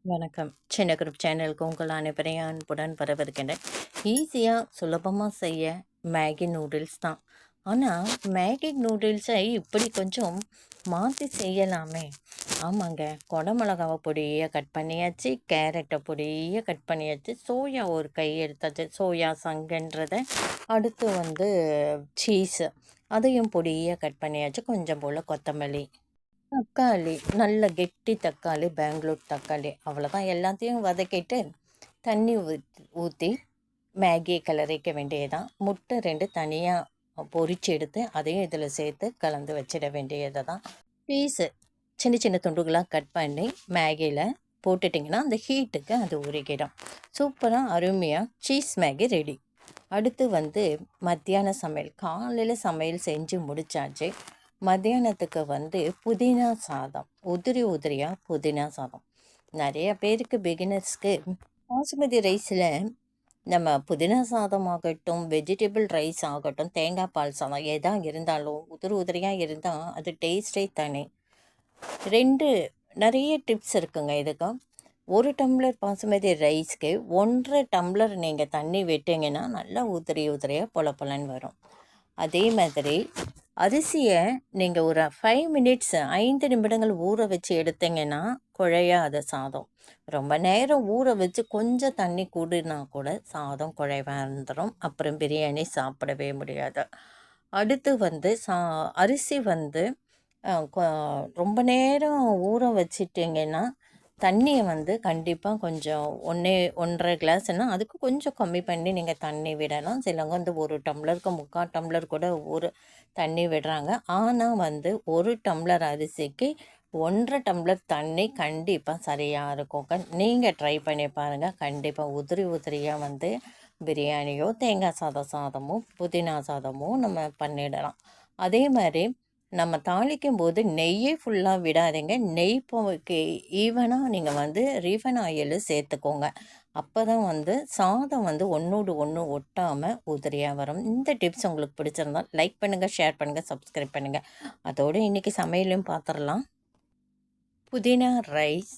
வணக்கம். சின்ன குரூப் சேனலுக்கு உங்கள் அனைவரையும் அன்புடன் வரவேற்கின்றேன். ஈஸியாக சுலபமாக செய்ய மேகி நூடுல்ஸ் தான். ஆனால் மேகி நூடுல்ஸை இப்படி கொஞ்சம் மாற்றி செய்யலாமே. ஆமாங்க, குடமிளகாவை பொடியை கட் பண்ணியாச்சு, கேரட்டை பொடியை கட் பண்ணியாச்சு, சோயா ஒரு கை எடுத்தாச்சு, சோயா சங்குன்றதை. அடுத்து சீஸு அதையும் பொடியை கட் பண்ணியாச்சு, கொஞ்சம் போல் கொத்தமல்லி, தக்காளி, நல்ல கெட்டி தக்காளி, பெங்களூர் தக்காளி, அவ்வளோதான். எல்லாத்தையும் வதக்கிட்டு தண்ணி ஊற்றி மேகியை கிளறிக்க வேண்டியதுதான். முட்டை 2 தனியாக பொரிச்சு எடுத்து அதையும் இதில் சேர்த்து கலந்து வச்சிட வேண்டியது தான். பீஸு சின்ன சின்ன துண்டுகளாக கட் பண்ணி மேகியில் போட்டுட்டிங்கன்னா அந்த ஹீட்டுக்கு அது உருகிடும். சூப்பராக அருமையாக சீஸ் மேகி ரெடி. அடுத்து மத்தியான சமையல். காலையில் சமையல் செஞ்சு முடித்தாச்சு. மத்தியானத்துக்கு புதினா சாதம், உதிரியாக புதினா சாதம். நிறைய பேருக்கு பிகினர்ஸ்க்கு பாசுமதி ரைஸில் நம்ம புதினா சாதம் ஆகட்டும், வெஜிடபிள் ரைஸ் ஆகட்டும், தேங்காய் பால் சாதம் எதாக இருந்தாலும் உதிரியாக இருந்தால் அது டேஸ்ட்டே தனி. நிறைய டிப்ஸ் இருக்குங்க இதுக்கு. 1 டம்ளர் பாசுமதி ரைஸ்க்கு 1.5 டம்ளர் நீங்கள் தண்ணி விட்டிங்கன்னா நல்லா உதிரியாக பொலன்னு வரும். அதே மாதிரி அரிசியை நீங்கள் ஒரு 5 மினிட்ஸ் 5 நிமிடங்கள் ஊற வச்சு எடுத்தீங்கன்னா குழையாத சாதம். ரொம்ப நேரம் ஊற வச்சு கொஞ்சம் தண்ணி கூடினா கூட சாதம் குழைவாக இருந்துடும். அப்புறம் பிரியாணி சாப்பிடவே முடியாது. அடுத்து அரிசி ரொம்ப நேரம் ஊற வச்சிட்டிங்கன்னா தண்ணியை கண்டிப்பாக கொஞ்சம் 1.5 கிளாஸ்னால் அதுக்கு கொஞ்சம் கம்மி பண்ணி நீங்கள் தண்ணி விடலாம். சிலவங்க 1 டம்ளருக்கு 3/4 டம்ளர் கூட தண்ணி விடுறாங்க. ஆனால் 1 டம்ளர் அரிசிக்கு 1.5 டம்ளர் தண்ணி கண்டிப்பாக சரியாக இருக்குங்க. நீங்கள் ட்ரை பண்ணி பாருங்கள். கண்டிப்பாக உதிரியாக பிரியாணியோ தேங்காய் சாதமோ புதினா சாதமோ நம்ம பண்ணிடலாம். அதே மாதிரி நம்ம தாளிக்கும் போது நெய்யே ஃபுல்லாக விடாதீங்க. நெய் ஈவனாக நீங்கள் ரீஃபைன் ஆயில் சேர்த்துக்கோங்க. அப்போ தான் சாதம் ஒன்றோடு ஒன்று ஒட்டாமல் உதிரியாக வரும். இந்த டிப்ஸ் உங்களுக்கு பிடிச்சிருந்தால் லைக் பண்ணுங்கள், ஷேர் பண்ணுங்கள், சப்ஸ்கிரைப் பண்ணுங்கள். அதோடு இன்றைக்கி சமையலையும் பார்த்துடலாம். புதினா ரைஸ்,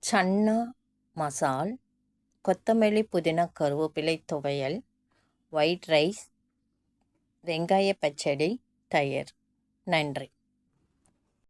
சன்னா மசால், கொத்தமல்லி புதினா கருவேப்பிலை துவையல், ஒயிட் ரைஸ், வெங்காய பச்சடி, தயிர். நன்றி.